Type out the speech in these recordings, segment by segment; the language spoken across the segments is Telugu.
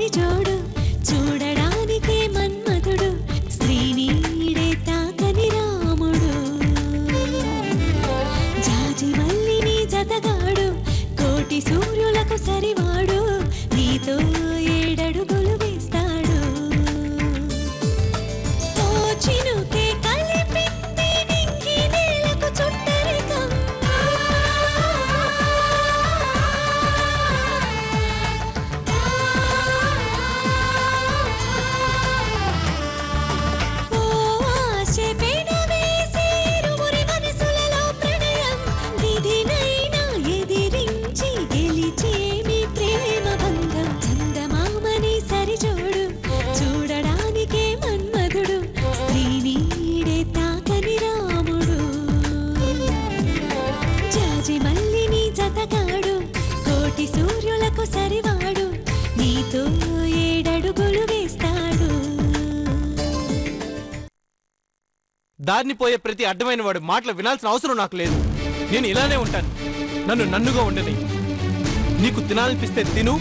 సరిజోడు చూడడానికే మన్మధుడు శ్రీనీడే తాకని రాముడు జాజి మల్లిని జతగాడు కోటి సూర్యులకు సరివాడు నీతో ఏడడుగులు వేస్తాడు ఓ చినుకే కలిపింది నింగి నేలకు చుట్టరికం సరివాడు నీతో ఏడడుగులు వేస్తాడు దారిని పోయే ప్రతి అడ్డమైన వాడు మాటలు వినాల్సిన అవసరం నాకు లేదు. నేను ఇలానే ఉంటాను. నన్ను నన్నుగా ఉండని. నీకు తినాలనిపిస్తే తిను,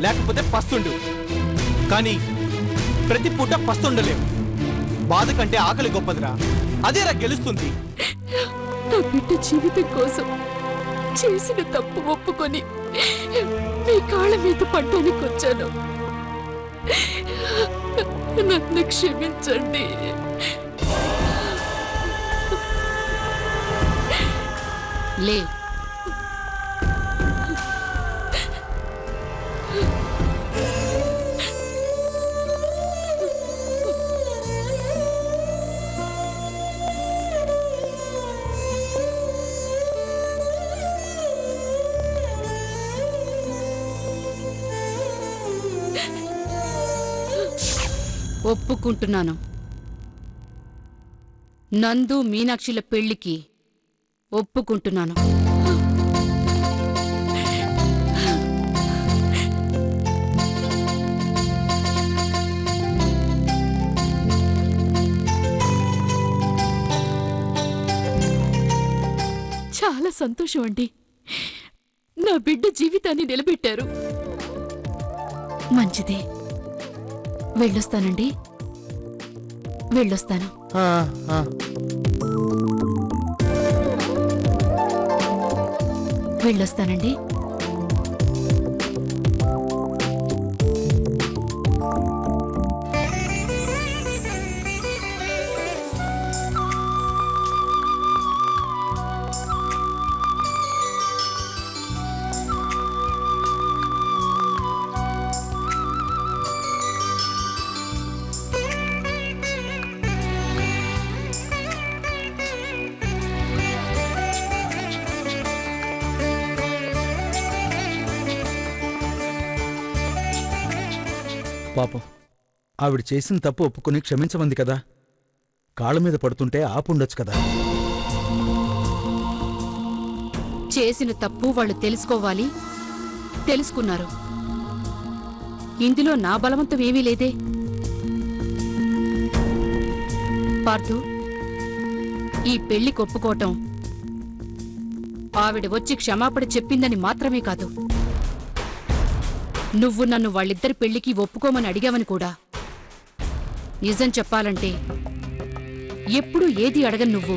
లేకపోతే పస్తుండు. కానీ ప్రతి పూట పస్తుండలేవు. బాధ కంటే ఆకలి గొప్పదిరా. అదేరా గెలుస్తుంది. నా బిడ్డ జీవితం కోసం చేసిన తప్పు ఒప్పుకొని మీ కాళ్ళ మీద పడ్డానికి వచ్చాను. నన్ను క్షమించండి. లే ఒప్పుకుంటున్నాను. నందు మీనాక్షిల పెళ్లికి ఒప్పుకుంటున్నాను. చాలా సంతోషం అండి. నా బిడ్డ జీవితాన్ని నిలబెట్టారు. మంచిదే. వెళ్ళొస్తానండి. వెళ్ళొస్తాను. వెళ్ళొస్తానండి. పాపం ఆవిడ చేసిన తప్పు ఒప్పుకుని క్షమించమంది కదా. కాళ్ళ మీద పడుతుంటే ఆపుండొచ్చు కదా. చేసిన తప్పు వాళ్ళు తెలుసుకోవాలి. తెలుసుకున్నారు. ఇందులో నా బలవంతం ఏమీ లేదే. పార్థు, ఈ పెళ్లి ఒప్పుకోవటం ఆవిడ వచ్చి క్షమాపణ చెప్పిందని మాత్రమే కాదు, నువ్వు నన్ను వాళ్ళిద్దరి పెళ్లికి ఒప్పుకోమని అడిగావని కూడా. నిజం చెప్పాలంటే ఎప్పుడు ఏది అడగను. నువ్వు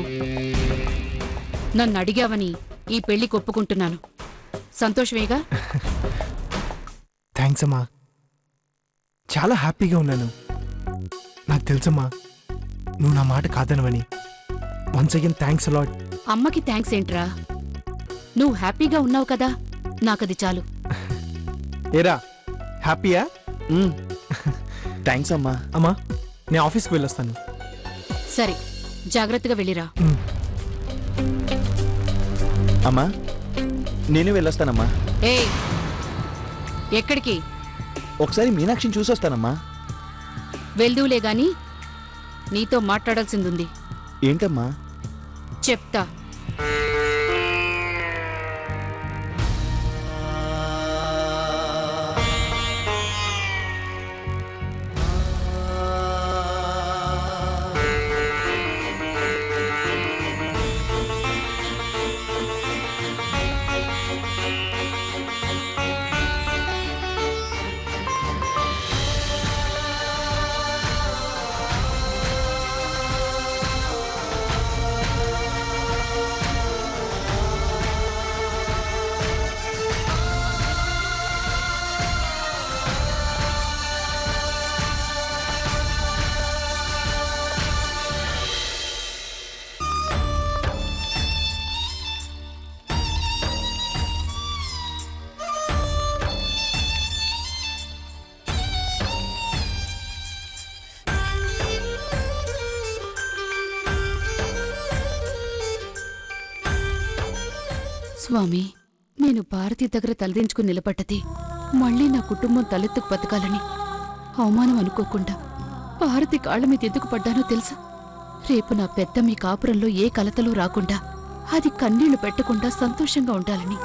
నన్ను అడిగావని ఈ పెళ్లికి ఒప్పుకుంటున్నాను. సంతోషమేగా? థ్యాంక్స్ అమ్మా. చాలా హ్యాపీగా ఉన్నాను. నాకు తెలుసమ్మా నువ్వు నా మాట కాదనవని. Once again thanks a lot. అమ్మకి థ్యాంక్స్ ఏంట్రా? నువ్వు హ్యాపీగా ఉన్నావు కదా, నాకది చాలు. ఏరా హ్యాపీయా? థ్యాంక్స్ అమ్మా. అమ్మా నేను ఆఫీస్కి వెళ్ళొస్తాను. సరే, జాగ్రత్తగా వెళ్ళిరా. అమ్మా నేను వెళ్ళొస్తానమ్మా. ఏయ్, ఎక్కడికి? ఒకసారి మీనాక్షిని చూసొస్తానమ్మా. వెళ్దూలే గాని నీతో మాట్లాడాల్సిందుంది. ఏంటమ్మా? చెప్తా. స్వామి, నేను భారతి దగ్గర తలదించుకుని నిలబడ్డది మళ్ళీ నా కుటుంబం తలెత్తుకు బతకాలని. అవమానం అనుకోకుండా భారతి కాళ్ల మీద ఎందుకు పడ్డానో తెలుసా? రేపు నా పెద్ద మీ కాపురంలో ఏ కలతలు రాకుండా, అది కన్నీళ్లు పెట్టకుండా సంతోషంగా ఉండాలని.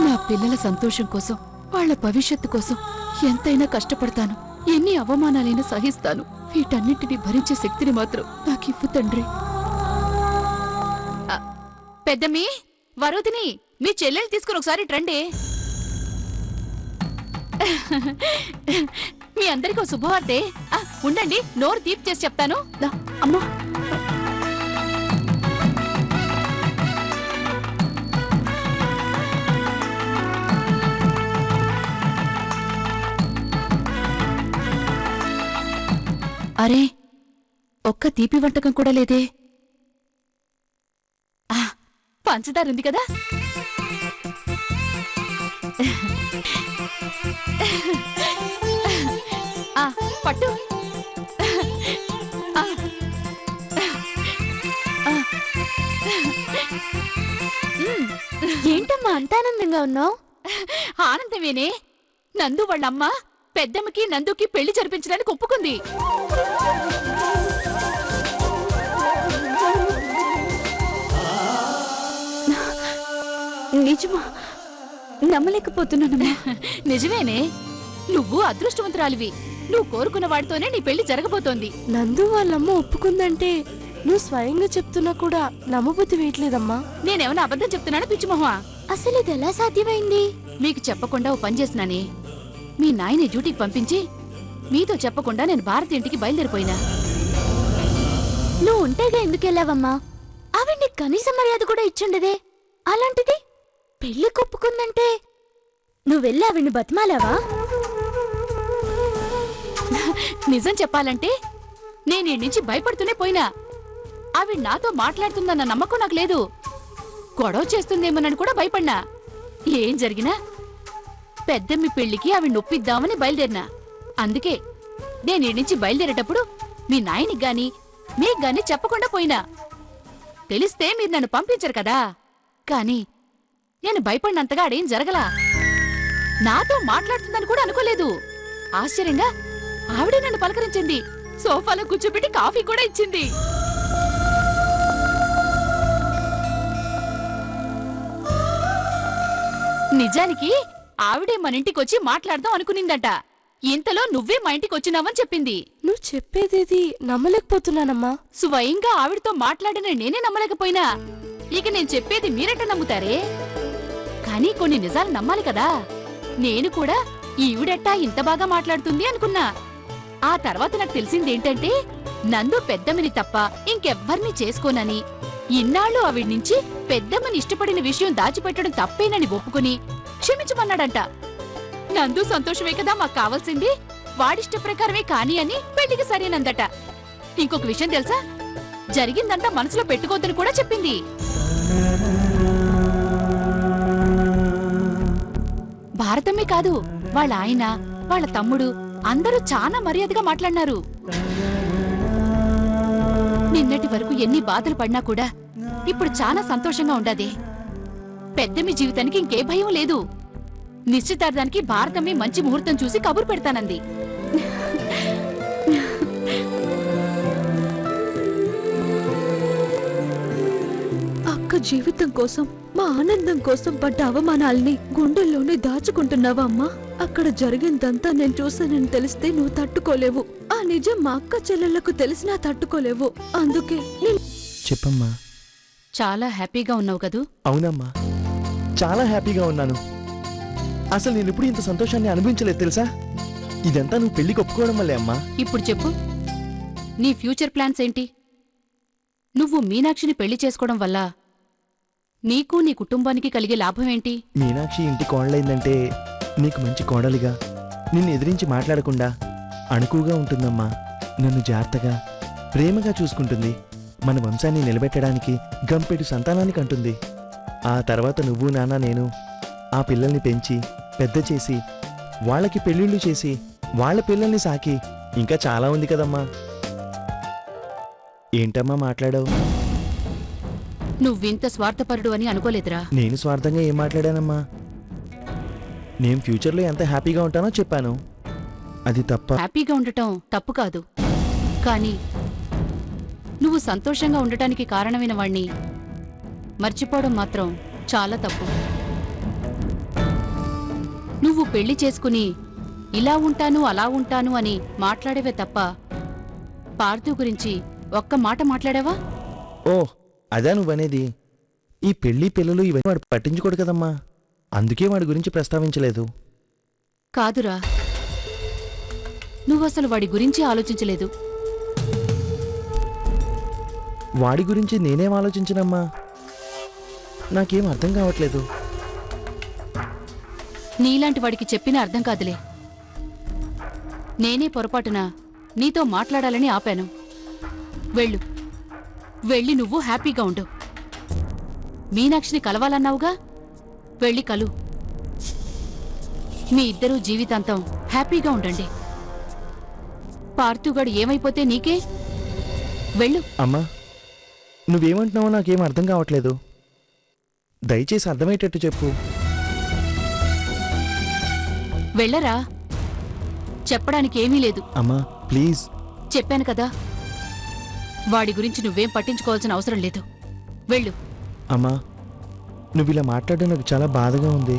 నా పిల్లల సంతోషం కోసం, వాళ్ల భవిష్యత్తు కోసం ఎంతైనా కష్టపడతాను. ఎన్ని అవమానాలైనా సహిస్తాను. వీటన్నింటినీ భరించే శక్తిని మాత్రం నాకివ్వు తండ్రి. పెద్దమ్మీ, వరుదిని, మీ చెల్లెలు తీసుకుని ఒకసారి రండి. మీ అందరికీ శుభవార్తే. ఉండండి, నోరు తీపి చేసి చెప్తాను. అమ్మా, అరే, ఒక్క తీపి వంటకం కూడా లేదే. పంచదార ఉంది కదా. పట్టు. ఏంటమ్మా అంత ఆనందంగా ఉన్నావు? ఆనందమేనే. నందు వాళ్ళమ్మ పెద్దమ్మకి నందుకి పెళ్లి జరిపించడానికి ఒప్పుకుంది. నిజమా? నమ్మలేకపోతున్నానమ్మా. నిజమేనే. నువ్వు అదృష్టవంతురాలివి. నువ్వు కోరుకున్న వాడితోనే నీ పెళ్లి జరగబోతోంది. నందు వాళ్ళమ్మ ఒప్పుకుందంటే నువ్వు స్వయంగా చెప్తున్నా కూడా నమ్మబుద్ధి వేయట్లేదమ్మా. నేనేమన్నా అబద్ధం చెప్తున్నాను పిచ్చిమోహా? అసలు ఇది ఎలా సాధ్యమైంది? మీకు చెప్పకుండా ఓ పని చేసినానే. మీ నాయని డ్యూటీకి పంపించి మీతో చెప్పకుండా నేను భారతి ఇంటికి బయలుదేరిపోయినా. నువ్వు ఉంటేగా ఎందుకు వెళ్ళావమ్మా? ఆవిడ నీకు కనీస మర్యాద కూడా ఇచ్చుండదే. అలాంటిది పెళ్లి కొప్పుకుందంటే నువ్వెళ్ళి ఆవిడ్ని బతిమాలావా? నిజం చెప్పాలంటే నేను ఈ నుంచి భయపడుతూనే పోయినా. ఆవిడ నాతో మాట్లాడుతుందన్న నమ్మకం నాకు లేదు. గొడవ చేస్తుందేమోనని కూడా భయపడినా. ఏం జరిగినా పెద్దమ్మి పెళ్లికి ఆవిడ నొప్పిద్దామని బయలుదేరినా. అందుకే నేను ఈ నుంచి బయలుదేరేటప్పుడు మీ నాయనికి గాని మీకు గాని చెప్పకుండా పోయినా. తెలిస్తే మీరు నన్ను పంపించరు కదా. కాని నేను భయపడినంతగా ఆడేం జరగలా. నాతో మాట్లాడుతుందని కూడా అనుకోలేదు. ఆశ్చర్యంగా ఆవిడే నన్ను పలకరించింది. సోఫాలో కూర్చోబెట్టి కాఫీ కూడా ఇచ్చింది. నిజానికి ఆవిడే మన ఇంటికొచ్చి మాట్లాడదాం అనుకునిందట. ఇంతలో నువ్వే మా ఇంటికి వచ్చినావని చెప్పింది. నువ్వు చెప్పేదేది నమ్మలేకపోతున్నానమ్మా. స్వయంగా ఆవిడతో మాట్లాడిన నేనే నమ్మలేకపోయినా ఇక నేను చెప్పేది మీరెట్ట నమ్ముతారే? కానీ కొన్ని నిజాలు నమ్మాలి కదా. నేను కూడా ఈవిడెట్టా ఇంత బాగా మాట్లాడుతుంది అనుకున్నా. ఆ తర్వాత నాకు తెలిసిందేంటంటే నందు పెద్దమ్మని తప్ప ఇంకెవ్వర్నీ చేసుకోనని, ఇన్నాళ్ళు ఆవిడ నుంచి పెద్దమ్మని ఇష్టపడిన విషయం దాచిపెట్టడం తప్పేనని ఒప్పుకుని క్షమించమన్నాడంట. నందు సంతోషమే కదా మాకు కావాల్సింది. వాడిష్ట ప్రకారమే కాని అని పెళ్లికి సరేనందట. ఇంకొక విషయం తెలుసా? జరిగిందంతా మనసులో పెట్టుకోవద్దని కూడా చెప్పింది. భారతమే కాదు, వాళ్ళ ఆయన, వాళ్ళ తమ్ముడు అందరూ చాలా మర్యాదగా మాట్లాడినారు. నిన్నటి వరకు ఎన్ని బాధలు పడినా కూడా ఇప్పుడు చాలా సంతోషంగా ఉండాది. పెద్దమ్మి జీవితానికి ఇంకే భయం లేదు. నిశ్చితార్థానికి భారతమ్మే మంచి ముహూర్తం చూసి కబురు పెడతానంది. అక్క జీవితం కోసం, మా ఆనందం కోసం పడ్డ అవమానాల్ని గుండెల్లోనే దాచుకుంటున్నావా అమ్మా? అక్కడ జరిగిందంతా నేను చూసానని తెలిస్తే నువ్వు తట్టుకోలేవు. ఆ నిజం మా అక్క చెల్లెళ్లకు తెలిసినా తట్టుకోలేవు. అందుకే చెప్పమ్మా. చాలా హ్యాపీగా ఉన్నావు కదూ? అవునమ్మా, చాలా హ్యాపీగా ఉన్నాను. అసలు నేను ఇప్పుడు ఇంత సంతోషాన్ని అనుభవించలేదు తెలుసా? ఇదంతా నువ్వు పెళ్లికి ఒప్పుకోవడం వల్లే అమ్మా. ఇప్పుడు చెప్పు, నీ ఫ్యూచర్ ప్లాన్స్ ఏంటి? నువ్వు మీనాక్షిని పెళ్లి చేసుకోవడం వల్ల నీకు నీ కుటుంబానికి కలిగే లాభం ఏంటి? మీనాక్షి ఇంటి కోడలైందంటే నీకు మంచి కోడలిగా, నిన్ను ఎదిరించి మాట్లాడకుండా అణుకుగా ఉంటుందమ్మా. నన్ను జాగ్రత్తగా ప్రేమగా చూసుకుంటుంది. మన వంశాన్ని నిలబెట్టడానికి గంపెడు సంతానానికి అంటుంది. ఆ తర్వాత నువ్వు నాన్న నేను ఆ పిల్లల్ని పెంచి పెద్ద చేసి వాళ్ళకి పెళ్ళిళ్ళు చేసి వాళ్ళ పిల్లల్ని సాకి ఇంకా చాలా ఉంది కదమ్మా. ఏంటమ్మా మాట్లాడావు? నువ్వింత స్వార్థపరుడు అని అనుకోలేదురా. నేను స్వార్థంగా ఏం మాట్లాడానమ్మా? నేను ఫ్యూచర్లో ఎంత హ్యాపీగా ఉంటానో చెప్పాను. అది తప్ప? హ్యాపీగా ఉండటం తప్పు కాదు, కానీ నువ్వు సంతోషంగా ఉండటానికి కారణమైన వాణ్ణి మర్చిపోవడం మాత్రం చాలా తప్పు. నువ్వు పెళ్లి చేసుకుని ఇలా ఉంటాను అలా ఉంటాను అని మాట్లాడేవే తప్ప పార్థు గురించి ఒక్క మాట మాట్లాడావా? ఓ అదా నువ్వనేది? ఈ పెళ్లి పిల్లలు ఇవన్నీ వాడు పట్టించుకోడు కదమ్మా, అందుకే వాడి గురించి ప్రస్తావించలేదు. కాదురా, నువ్వసలు వాడి గురించి ఆలోచించలేదు. వాడి గురించి నేనేం ఆలోచించనమ్మా, నాకేం అర్థం కావట్లేదు. నీలాంటి వాడికి చెప్పినా అర్థం కాదులే. నేనే పొరపాటున నీతో మాట్లాడాలని ఆపాను. వెళ్ళు, వెళ్ళి నువ్వు హ్యాపీగా ఉండు. మీనాక్షిని కలవాలన్నావుగా, వెళ్ళి కలు. మీ ఇద్దరూ జీవితాంతం హ్యాపీగా ఉండండి. పార్థుగాడు ఏమైపోతే నీకే? వెళ్ళు. అమ్మా, నువ్వేమంటున్నావో నాకేం అర్థం కావట్లేదు. దయచేసి అర్థమయ్యేటట్టు చెప్పు. వెళ్ళరా, చెప్పడానికి ఏమీ లేదు. అమ్మా ప్లీజ్. చెప్పాను కదా, వాడి గురించి నువ్వేం పట్టించుకోవాల్సిన అవసరం లేదు. వెళ్ళు. అమ్మా, నువ్విలా మాట్లాడడం నాకు చాలా బాధగా ఉంది.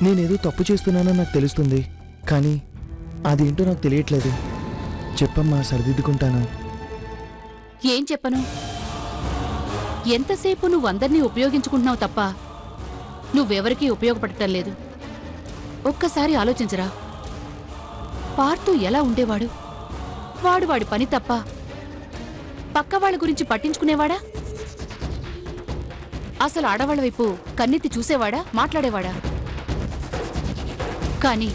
నేనేదో తప్పు చేస్తున్నానని నాకు తెలుస్తుంది, కానీ అదేంటో నాకు తెలియట్లేదు. చెప్పమ్మా, సరిదిద్దుకుంటాను. ఏం చెప్పను? ఎంతసేపు నువ్వు అందర్నీ ఉపయోగించుకుంటున్నావు తప్ప నువ్వెవరికీ ఉపయోగపడటం లేదు. ఒక్కసారి ఆలోచించరా. పార్థు ఎలా ఉండేవాడు? వాడు వాడి పని తప్ప పక్కవాళ్ళ గురించి పట్టించుకునేవాడా? అసలు ఆడవాళ్ళ వైపు కన్నెత్తి చూసేవాడా, మాట్లాడేవాడా? కాని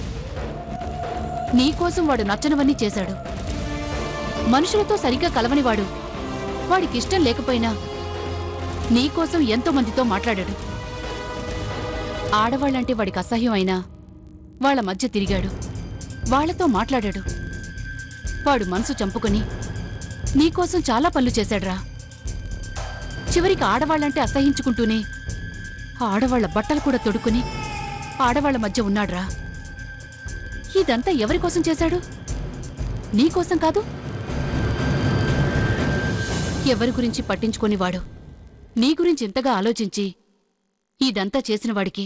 నీకోసం వాడు నచ్చనివన్నీ చేశాడు. మనుషులతో సరిగ్గా కలవనివాడు. వాడికిష్టం లేకపోయినా నీకోసం ఎంతో మందితో మాట్లాడాడు. ఆడవాళ్ళంటే వాడికి అసహ్యం అయినా వాళ్ల మధ్య తిరిగాడు, వాళ్లతో మాట్లాడాడు. వాడు మనసు చంపుకొని నీకోసం చాలా పనులు చేశాడ్రా. చివరికి ఆడవాళ్లంటే అసహించుకుంటూనే ఆడవాళ్ల బట్టలు కూడా తొడుక్కుని ఆడవాళ్ల మధ్య ఉన్నాడ్రా. ఇదంతా ఎవరికోసం చేశాడు? నీకోసం కాదు. ఎవరి గురించి పట్టించుకోనివాడు నీ గురించి ఇంతగా ఆలోచించి ఇదంతా చేసిన వాడికి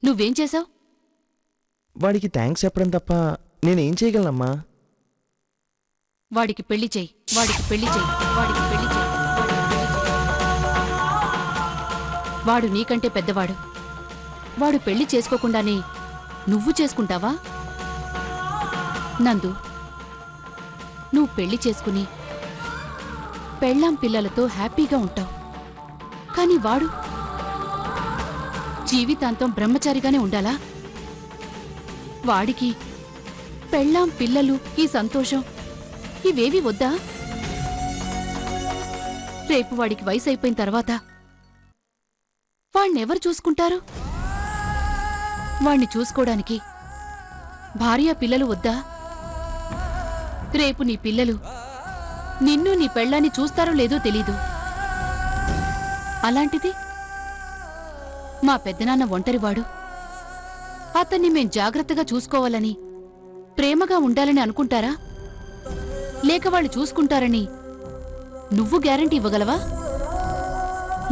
నువ్వేం చేశావు? వాడికి థ్యాంక్స్ చెప్పడం తప్ప నేనేం చేయగలనమ్మా? వాడికి పెళ్లి చెయ్యి, వాడికి పెళ్లి చెయ్యి, వాడికి పెళ్లి చెయ్యి. వాడు నీకంటే పెద్దవాడు. వాడు పెళ్లి చేసుకోకుండానే నువ్వు చేసుకుంటావా? నందు, నువ్వు పెళ్లి చేసుకుని పెళ్ళాం పిల్లలతో హ్యాపీగా ఉంటావు. కాని వాడు జీవితాంతం బ్రహ్మచారిగానే ఉండాలా? వాడికి పెళ్ళాం పిల్లలు, ఈ సంతోషం ఇవేవి వద్దా? రేపు వాడికి వయసు అయిపోయిన తర్వాత వాణ్ణెవరు చూసుకుంటారు? వాణ్ణి చూసుకోవడానికి భార్య పిల్లలు వద్దా? రేపు నీ పిల్లలు నిన్ను నీ పెళ్ళాన్ని చూస్తారో లేదో తెలీదు. అలాంటిది మా పెద్దనాన్న ఒంటరివాడు. అతన్ని మేం జాగ్రత్తగా చూసుకోవాలని, ప్రేమగా ఉండాలని అనుకుంటారా? లేక వాళ్ళు చూసుకుంటారని నువ్వు గ్యారంటీ ఇవ్వగలవా?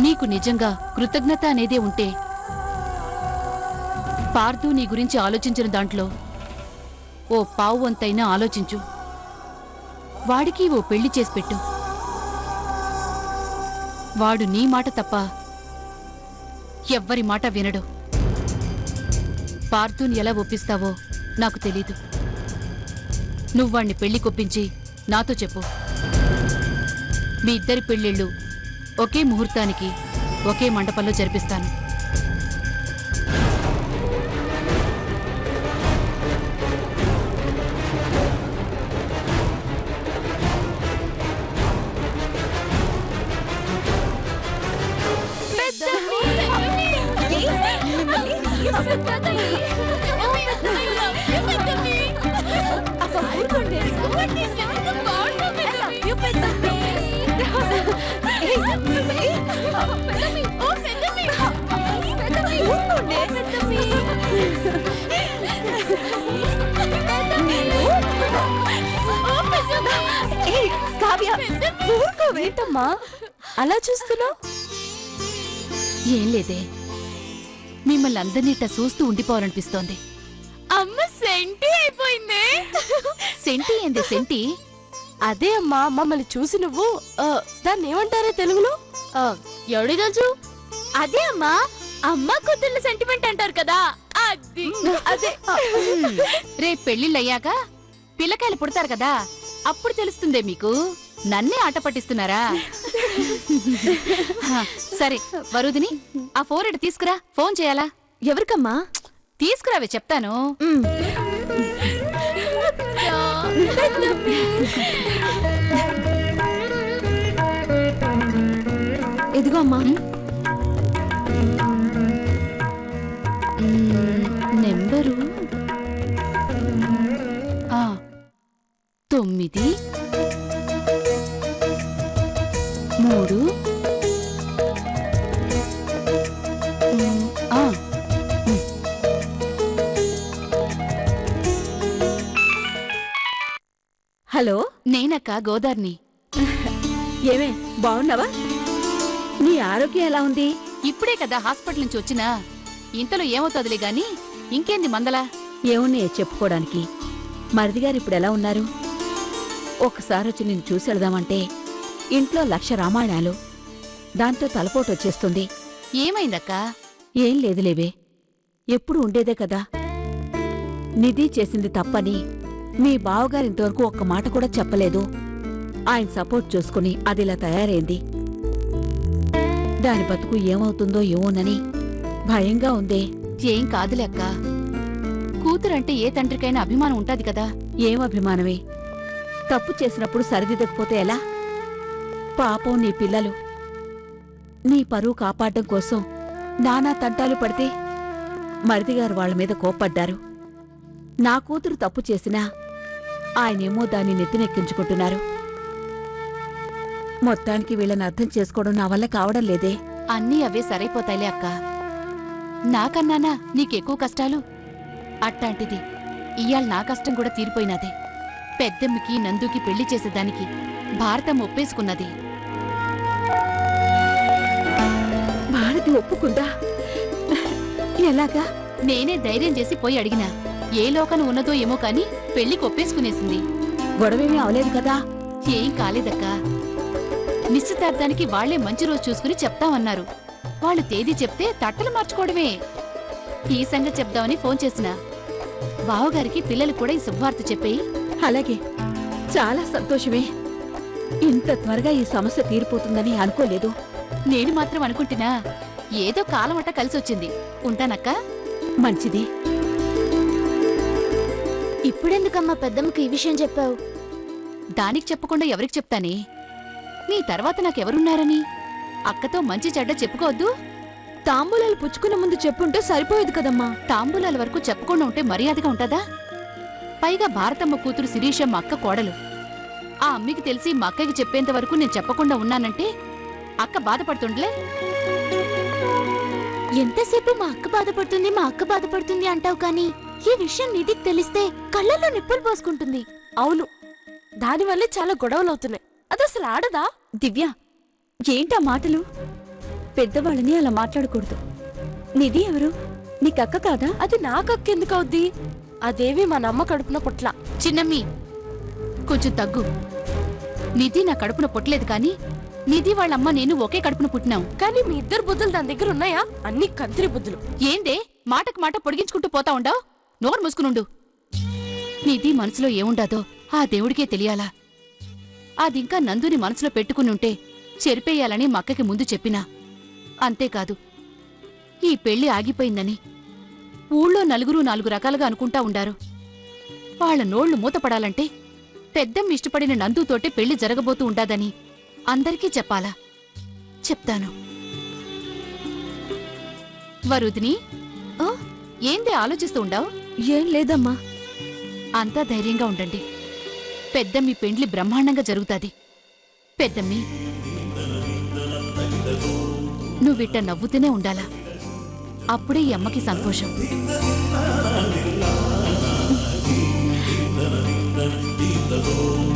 నీకు నిజంగా కృతజ్ఞత అనేదే ఉంటే పార్థు నీ గురించి ఆలోచించిన దాంట్లో ఓ పావు వంతైనా ఆలోచించు. వాడికి ఓ పెళ్లి చేసి పెట్టు. వాడు నీ మాట తప్ప ఎవ్వరి మాట వినడు. పార్థుని ఎలా ఒప్పిస్తావో నాకు తెలీదు. నువ్వాణ్ణి పెళ్లి కొప్పించి నాతో చెప్పు. మీ ఇద్దరి పెళ్ళిళ్ళు ఒకే ముహూర్తానికి ఒకే మండపంలో జరిపిస్తాను. కావ్య ఊరుకోవేంటమ్మా అలా చూస్తున్నావు? ఏం లేదే, మిమ్మల్ని అందరినీ ఇట్లా చూస్తూ ఉండిపోవాలనిపిస్తోంది. అమ్మ సెంటి అయిపోయింది. సెంటి ఏంది సెంటి? అదే అమ్మా, మమ్మల్ని చూసి నువ్వు దాన్ని ఏమంటారే తెలుగులో? ఎవడి తెలుసు? అదే అమ్మా, అమ్మ కూతుర్ల సెంటిమెంట్ అంటారు కదా, అది అదే. రేపు పెళ్లిళ్ళయ్యాక పిల్లకాయలు పుడతారు కదా, అప్పుడు తెలుస్తుందే మీకు. నన్నే ఆట పట్టిస్తున్నారా? సరే వరుదిని, ఆ ఫోన్ ఇటు తీసుకురా. ఫోన్ చేయాలా? ఎవరికమ్మా? తీసుకురావే, చెప్తాను. ఇదిగో అమ్మా. నెంబరు 9 3 హలో, నేనక్క గోదార్ని. ఏమే బాగున్నావా? నీ ఆరోగ్యం ఎలా ఉంది? ఇప్పుడే కదా హాస్పిటల్ నుంచి వచ్చినా. ఇంతలో ఏమవుతుందిలే గాని, ఇంకేంది మందలా? ఏమున్నాయో చెప్పుకోవడానికి. మరిది గారు ఇప్పుడు ఎలా ఉన్నారు? ఒక్కసారి వచ్చి నిన్ను చూసి వెళదామంటే ఇంట్లో 1,00,000 రామాయణాలు. దాంతో తలపోటు వచ్చేస్తుంది. ఏమైందక్క? ఏం లేదులేవే, ఎప్పుడు ఉండేదే కదా. నిధి చేసింది తప్పని మీ బావగారింతవరకు ఒక్క మాట కూడా చెప్పలేదు. ఆయన సపోర్ట్ చూసుకుని అదిలా తయారైంది. దాని బతుకు ఏమవుతుందో ఏమోనని భయంగా ఉందే. ఏం కాదులే అక్క, కూతురంటే ఏ తండ్రికైనా అభిమానం ఉంటాది కదా. ఏం అభిమానమే? తప్పు చేసినప్పుడు సరిదిద్దకపోతే ఎలా? పాపం నీ పిల్లలు నీ పరువు కాపాడడం కోసం నానా తంటాలు పడితే మరిదిగారు వాళ్ల మీద కోప్పడ్డారు. నా కూతురు తప్పు చేసినా ఆయనేమో దాన్ని నెత్తినెక్కించుకుంటున్నారు. మొత్తానికి వీళ్ళని అర్థం చేసుకోవడం నా వల్ల కావడం లేదే. అన్నీ అవే సరైపోతాయిలే అక్క. నాకన్నానా నీకెక్కువ కష్టాలు? అట్టాంటిది ఇయాళ నా కష్టం కూడా తీరిపోయినదే. పెద్దమ్మకి నందుకి పెళ్లి చేసేదానికి భారతం ఒప్పేసుకున్నది. భారతి ఒప్పుకుందా? ఎలాగా? నేనే ధైర్యం చేసి పోయి అడిగినా. ఏ లోకన ఉన్నదో ఏమో కాని పెళ్లికి ఒప్పేసుకునేసింది. గొడవేమీ అవలేదు కదా? ఏం కాలేదక్కా. నిశ్చితార్థానికి వాళ్లే మంచి రోజు చూసుకుని చెప్తామన్నారు. వాళ్ళు తేదీ చెప్తే తట్టలు మార్చుకోవడమే. ఈ సంగతి చెప్దామని ఫోన్ చేసినా. బావగారికి పిల్లలు కూడా ఈ శుభవార్త చెప్పేయి. అలాగే, చాలా సంతోషమే. ఇంత త్వరగా ఈ సమస్య తీరిపోతుందని అనుకోలేదు. నేను మాత్రం అనుకుంటున్నా. ఏదో కాలమట కలిసొచ్చింది. ఉంటానక్క. మంచిది. ఇప్పుడెందుకమ్మా పెద్దమ్మకి ఈ విషయం చెప్పావు? దానికి చెప్పకుండా ఎవరికి చెప్తానే? నీ తర్వాత నాకెవరున్నారని? అక్కతో మంచి చెడ్డ చెప్పుకోవద్దు. తాంబూలాలు పుచ్చుకునే ముందు చెప్పుంటే సరిపోయేది కదమ్మా. తాంబూలాల వరకు చెప్పకుండా ఉంటే మర్యాదగా ఉంటదా? పైగా భారతమ్మ కూతురు శిరీషమ్మ అక్క కోడలు. ఆ అమ్మికి తెలిసి మా అక్కకి చెప్పేంత వరకు నేను చెప్పకుండా ఉన్నానంటే అక్క బాధపడుతుండలే. ఎంతసేపు మా అక్క బాధపడుతుంది అంటావు కానీ ఈ విషయం నిధికి తెలిస్తే కళ్ళల్లో నిప్పులు పోసుకుంటుంది. అవును, దానివల్లే చాలా గొడవలవుతున్నాయి. అదసలు ఆడదా? దివ్య, ఏంటా మాటలు? పెద్దవాళ్ళని అలా మాట్లాడకూడదు. నిధి ఎవరు? నీకక్క కాదా? అది నాకక్కెందుకవుద్ది? అదేవి మా నమ్మ కడుపున పుట్ల. చిన్నమ్మి, కొంచెం తగ్గు. నిధి నా కడుపున పుట్టలేదు కాని నిధి వాళ్ళమ్మ నేను ఒకే కడుపున పుట్టినాం. కానీ మీ ఇద్దరు బుద్ధులు దాని దగ్గర ఉన్నాయా? అన్ని కంత్రి బుద్ధులు. ఏందే మాటకు మాట పొడిగించుకుంటూ పోతా ఉండావు? నోరు మూసుకునుండు. నిధి మనసులో ఏముండాదో ఆ దేవుడికే తెలియాలా. అదింకా నందుని మనసులో పెట్టుకునుంటే చెరిపేయాలని మా అక్కకి ముందు చెప్పినా. అంతేకాదు, ఈ పెళ్లి ఆగిపోయిందని ఊళ్ళో నలుగురు 4 రకాలుగా అనుకుంటా ఉండారు. వాళ్ల నోళ్లు మూతపడాలంటే పెద్దమ్మ ఇష్టపడిన నందుతోటే పెళ్లి జరగబోతూ ఉండాదని అందరికీ చెప్పాలా? చెప్తాను. వరుదిని, ఏందే ఆలోచిస్తూ ఉండావు? ఏం లేదమ్మా. అంతా ధైర్యంగా ఉండండి. పెద్దమ్మి పెండ్లి బ్రహ్మాండంగా జరుగుతాది. పెద్దమ్మి, నువ్విట్ట నవ్వుతూనే ఉండాలా. అప్పుడే ఈ అమ్మకి సంతోషం. ीला